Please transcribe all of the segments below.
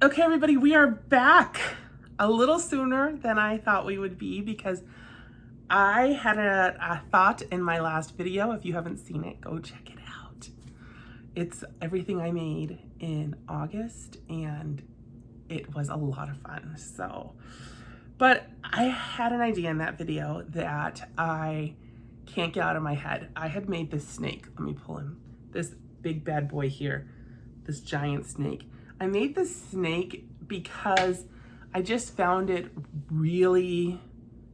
Okay, everybody, we are back a little sooner than I thought we would be because I had a thought in my last video. If you haven't seen it, go check it out. It's everything I made in August and it was a lot of fun. But I had an idea in that video that I can't get out of my head. I had made this snake. Let me pull him. This big bad boy here, this giant snake. I made this snake because I just found it really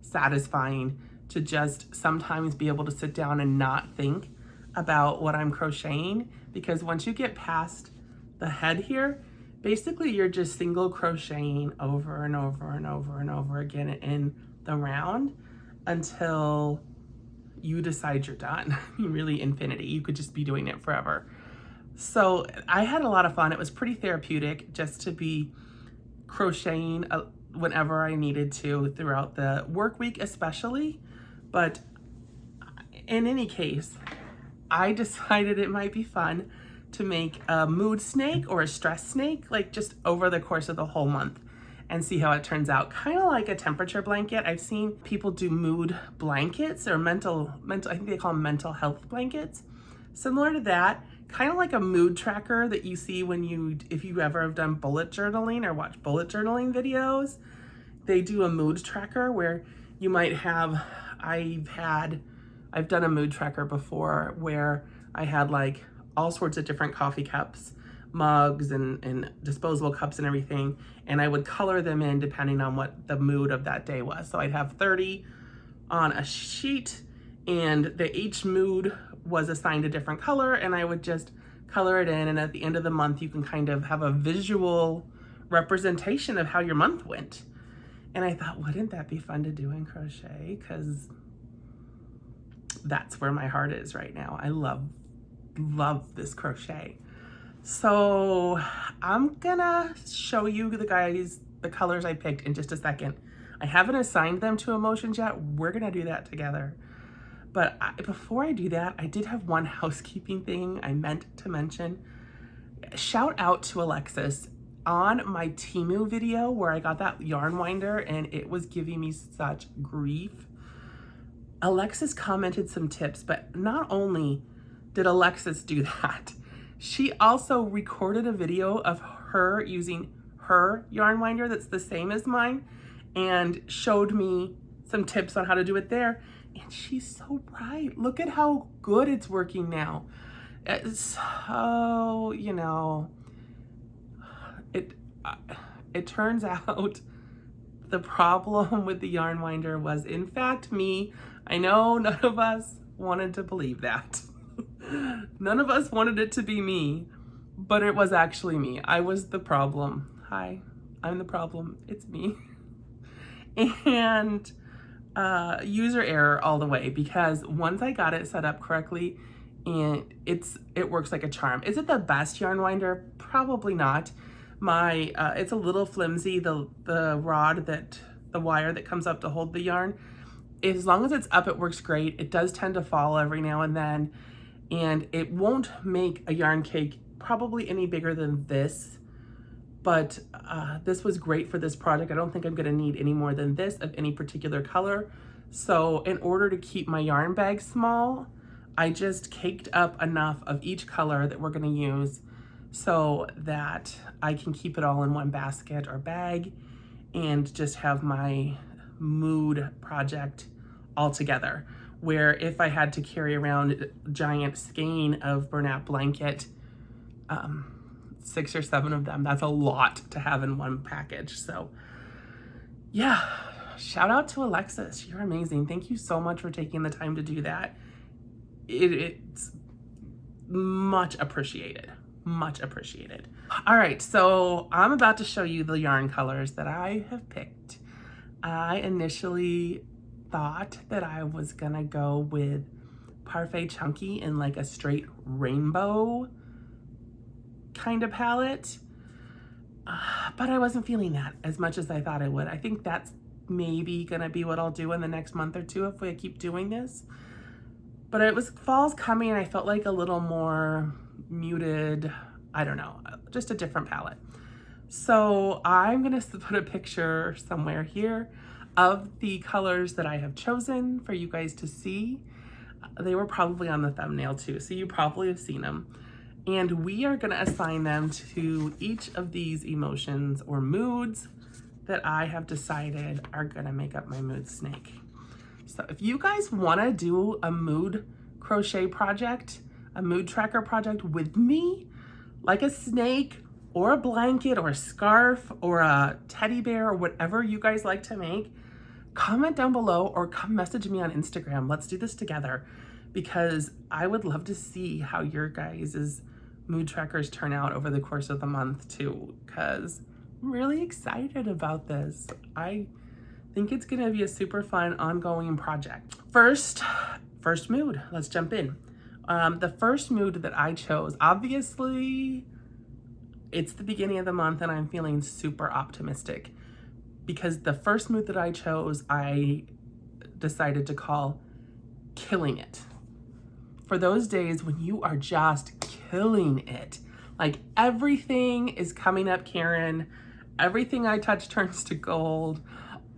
satisfying to just sometimes be able to sit down and not think about what I'm crocheting, because once you get past the head here, basically you're just single crocheting over and over and over and over again in the round until you decide you're done. Really infinity. You could just be doing it forever. So I had a lot of fun. It was pretty therapeutic just to be crocheting whenever I needed to throughout the work week especially. But in any case, I decided it might be fun to make a mood snake or a stress snake, like just over the course of the whole month and see how it turns out. Kind of like a temperature blanket. I've seen people do mood blankets or mental, I think they call them mental health blankets. Similar to that, kind of like a mood tracker that you see when if you ever have done bullet journaling or watch bullet journaling videos, they do a mood tracker where you might have, I've done a mood tracker before where I had like all sorts of different coffee cups, mugs and disposable cups and everything. And I would color them in depending on what the mood of that day was. So I'd have 30 on a sheet and each mood was assigned a different color and I would just color it in. And at the end of the month, you can kind of have a visual representation of how your month went. And I thought, wouldn't that be fun to do in crochet? Because that's where my heart is right now. I love this crochet. So I'm gonna show you the colors I picked in just a second. I haven't assigned them to emotions yet. We're gonna do that together. But before I do that, I did have one housekeeping thing I meant to mention. Shout out to Alexis on my Temu video where I got that yarn winder and it was giving me such grief. Alexis commented some tips, but not only did Alexis do that, she also recorded a video of her using her yarn winder that's the same as mine and showed me some tips on how to do it there. And she's so right. Look at how good it's working now. So, it turns out the problem with the yarn winder was in fact me. I know none of us wanted to believe that. None of us wanted it to be me, but it was actually me. I was the problem. Hi, I'm the problem. It's me. And user error all the way, because once I got it set up correctly and it works like a charm. Is it the best yarn winder? Probably not. It's a little flimsy, the wire that comes up to hold the yarn. As long as it's up, it works great. It does tend to fall every now and then, and it won't make a yarn cake probably any bigger than this. But this was great for this project. I don't think I'm gonna need any more than this of any particular color. So in order to keep my yarn bag small, I just caked up enough of each color that we're gonna use so that I can keep it all in one basket or bag and just have my mood project all together. Where if I had to carry around a giant skein of burlap blanket, 6 or 7 of them, that's a lot to have in one package. So yeah, shout out to Alexis. You're amazing. Thank you so much for taking the time to do that. It's much appreciated, much appreciated. All right, so I'm about to show you the yarn colors that I have picked. I initially thought that I was gonna go with Parfait Chunky in like a straight rainbow kind of palette, but I wasn't feeling that as much as I thought I would. I think that's maybe gonna be what I'll do in the next month or two if we keep doing this. But fall's coming and I felt like a little more muted, I don't know, just a different palette. So I'm gonna put a picture somewhere here of the colors that I have chosen for you guys to see. They were probably on the thumbnail too, so you probably have seen them. And we are gonna assign them to each of these emotions or moods that I have decided are gonna make up my mood snake. So if you guys wanna do a mood crochet project, a mood tracker project with me, like a snake or a blanket or a scarf or a teddy bear or whatever you guys like to make, comment down below or come message me on Instagram. Let's do this together, because I would love to see how your guys' mood trackers turn out over the course of the month too, because I'm really excited about this. I think it's gonna be a super fun ongoing project. First mood, let's jump in. The first mood that I chose, obviously, it's the beginning of the month and I'm feeling super optimistic, because the first mood that I chose, I decided to call killing it. For those days when you are just killing it, like everything is coming up, Karen, everything I touch turns to gold,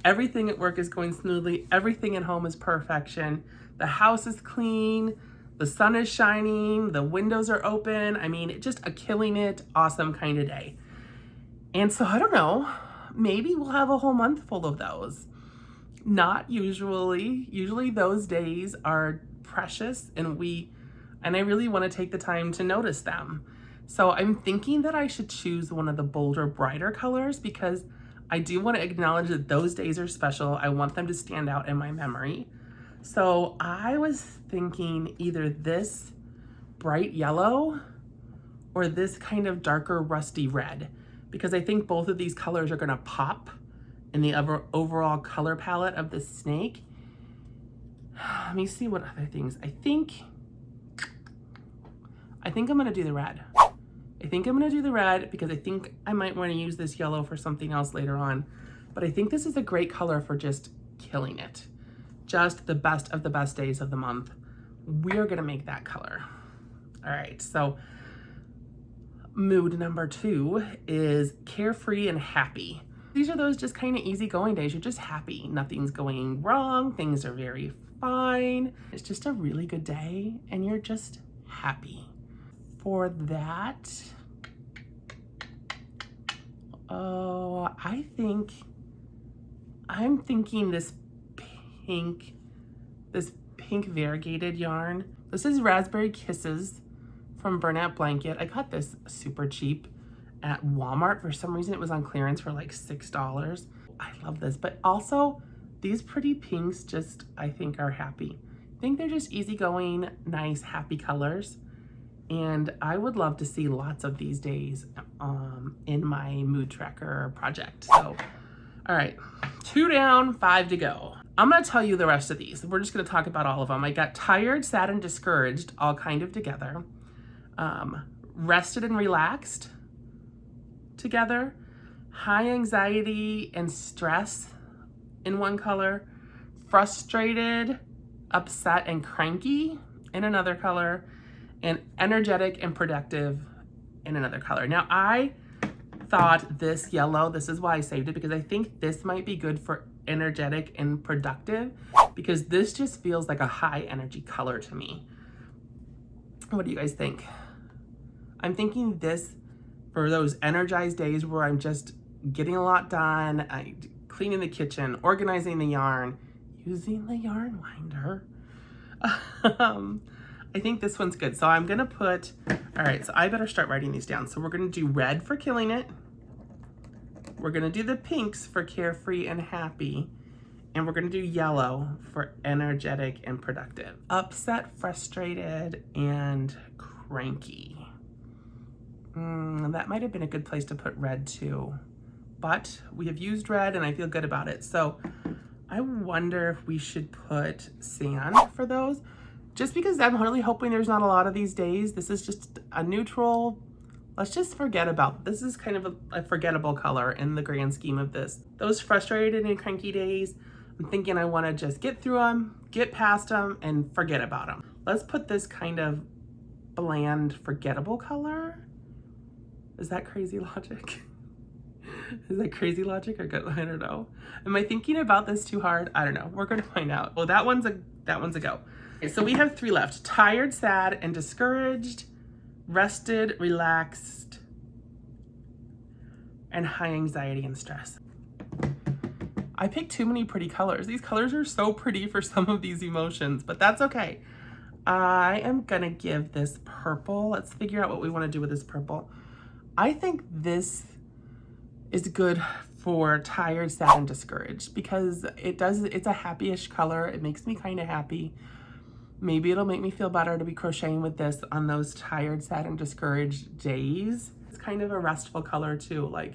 everything at work is going smoothly, everything at home is perfection, the house is clean, the sun is shining, the windows are open. I mean, just a killing it, awesome kind of day. And so I don't know, maybe we'll have a whole month full of those. Not usually. Usually those days are precious and I really want to take the time to notice them. So I'm thinking that I should choose one of the bolder, brighter colors, because I do want to acknowledge that those days are special. I want them to stand out in my memory. So I was thinking either this bright yellow or this kind of darker rusty red, because I think both of these colors are gonna pop in the overall color palette of the snake. Let me see what other things. I think I'm gonna do the red. I think I'm gonna do the red because I think I might wanna use this yellow for something else later on. But I think this is a great color for just killing it. Just the best of the best days of the month. We're gonna make that color. All right, so mood number 2 is carefree and happy. These are those just kind of easygoing days. You're just happy. Nothing's going wrong. Things are very fine. It's just a really good day and you're just happy. For that, I'm thinking this pink variegated yarn. This is Raspberry Kisses from Bernat Blanket. I got this super cheap at Walmart. For some reason it was on clearance for like $6. I love this, but also these pretty pinks just, I think, are happy. I think they're just easygoing, nice, happy colors. And I would love to see lots of these days in my mood tracker project. So, all right, 2 down, 5 to go. I'm gonna tell you the rest of these. We're just gonna talk about all of them. I got tired, sad, and discouraged, all kind of together. Rested and relaxed together. High anxiety and stress in one color. Frustrated, upset, and cranky in another color. And energetic and productive in another color. Now I thought this yellow, this is why I saved it, because I think this might be good for energetic and productive, because this just feels like a high energy color to me. What do you guys think? I'm thinking this for those energized days where I'm just getting a lot done, cleaning the kitchen, organizing the yarn, using the yarn winder. I think this one's good. So I'm gonna put, all right, so I better start writing these down. So we're gonna do red for killing it. We're gonna do the pinks for carefree and happy. And we're gonna do yellow for energetic and productive. Upset, frustrated, and cranky. That might have been a good place to put red too. But we have used red and I feel good about it. So I wonder if we should put sand for those. Just because I'm really hoping there's not a lot of these days. This is just a neutral, let's just forget about, this is kind of a forgettable color in the grand scheme of this. Those frustrated and cranky days, I'm thinking I wanna just get through them, get past them, and forget about them. Let's put this kind of bland, forgettable color. Is that crazy logic? Is that crazy logic or good? I don't know. Am I thinking about this too hard? I don't know. We're gonna find out. Well, that one's a go. Okay, so we have 3 left. Tired, sad, and discouraged, rested, relaxed, and high anxiety and stress. I picked too many pretty colors. These colors are so pretty for some of these emotions, but that's okay. I am gonna give this purple. Let's figure out what we wanna do with this purple. I think this is good for tired, sad, and discouraged because it's a happy-ish color. It makes me kind of happy. Maybe it'll make me feel better to be crocheting with this on those tired, sad, and discouraged days. It's kind of a restful color too, like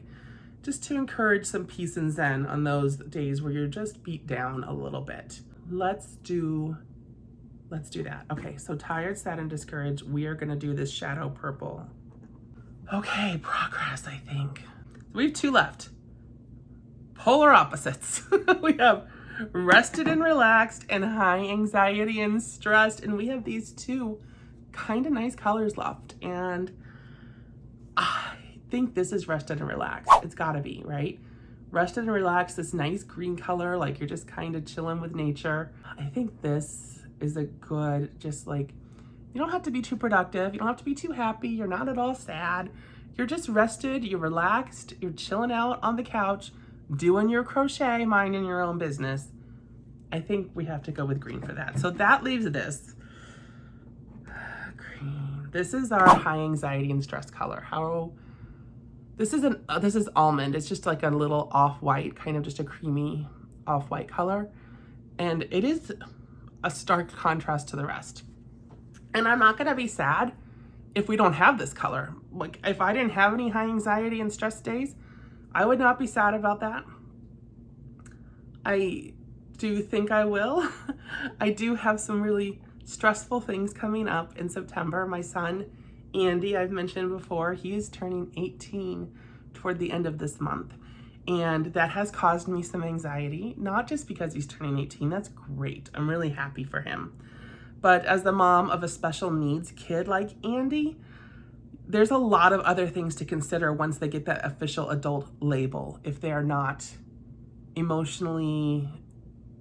just to encourage some peace and zen on those days where you're just beat down a little bit. Let's do that. Okay, so tired, sad, and discouraged, we are gonna do this shadow purple. Okay, progress, I think. We have 2 left. Polar opposites. We have rested and relaxed and high anxiety and stressed. And we have these 2 kind of nice colors left. And I think this is rested and relaxed. It's gotta be, right? Rested and relaxed, this nice green color, like you're just kind of chilling with nature. I think this is a good, just like, you don't have to be too productive. You don't have to be too happy. You're not at all sad. You're just rested, you're relaxed, you're chilling out on the couch, doing your crochet, minding your own business. I think we have to go with green for that. So that leaves this. Green. This is our high anxiety and stress color. This is almond. It's just like a little off-white, kind of just a creamy off-white color. And it is a stark contrast to the rest. And I'm not gonna be sad if we don't have this color. Like if I didn't have any high anxiety and stress days, I would not be sad about that. I do think I will. I do have some really stressful things coming up in September. My son, Andy, I've mentioned before, he is turning 18 toward the end of this month. And that has caused me some anxiety, not just because he's turning 18, that's great. I'm really happy for him. But as the mom of a special needs kid like Andy, there's a lot of other things to consider once they get that official adult label, if they are not emotionally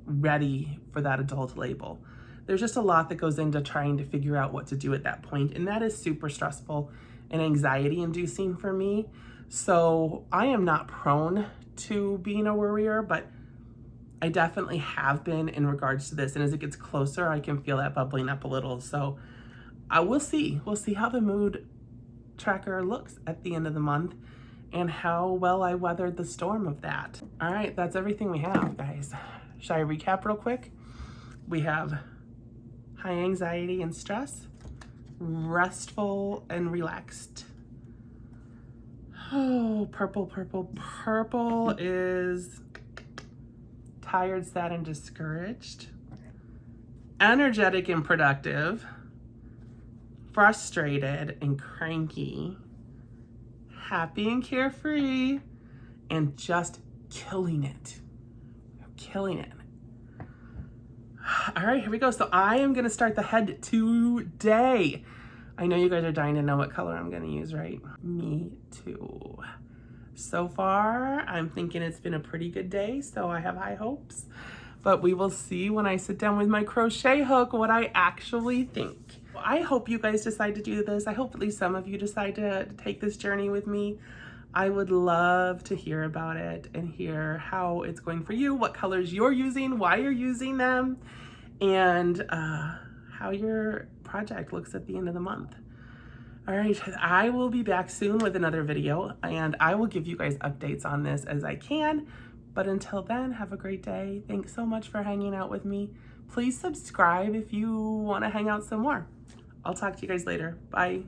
ready for that adult label. There's just a lot that goes into trying to figure out what to do at that point, and that is super stressful and anxiety inducing for me. So I am not prone to being a worrier, but I definitely have been in regards to this. And as it gets closer, I can feel that bubbling up a little. So we'll see. We'll see how the mood tracker looks at the end of the month and how well I weathered the storm of that. All right, that's everything we have, guys. Should I recap real quick? We have high anxiety and stress, restful and relaxed. Oh, purple, purple, purple is tired, sad, and discouraged, energetic and productive, frustrated and cranky, happy and carefree, and just killing it. Killing it. All right, here we go. So I am gonna start the head today. I know you guys are dying to know what color I'm gonna use, right? Me too. So far, I'm thinking it's been a pretty good day, so I have high hopes. But we will see when I sit down with my crochet hook what I actually think. I hope you guys decide to do this. I hope at least some of you decide to take this journey with me. I would love to hear about it and hear how it's going for you, what colors you're using, why you're using them, and how your project looks at the end of the month. All right, I will be back soon with another video, and I will give you guys updates on this as I can. But until then, have a great day. Thanks so much for hanging out with me. Please subscribe if you want to hang out some more. I'll talk to you guys later. Bye.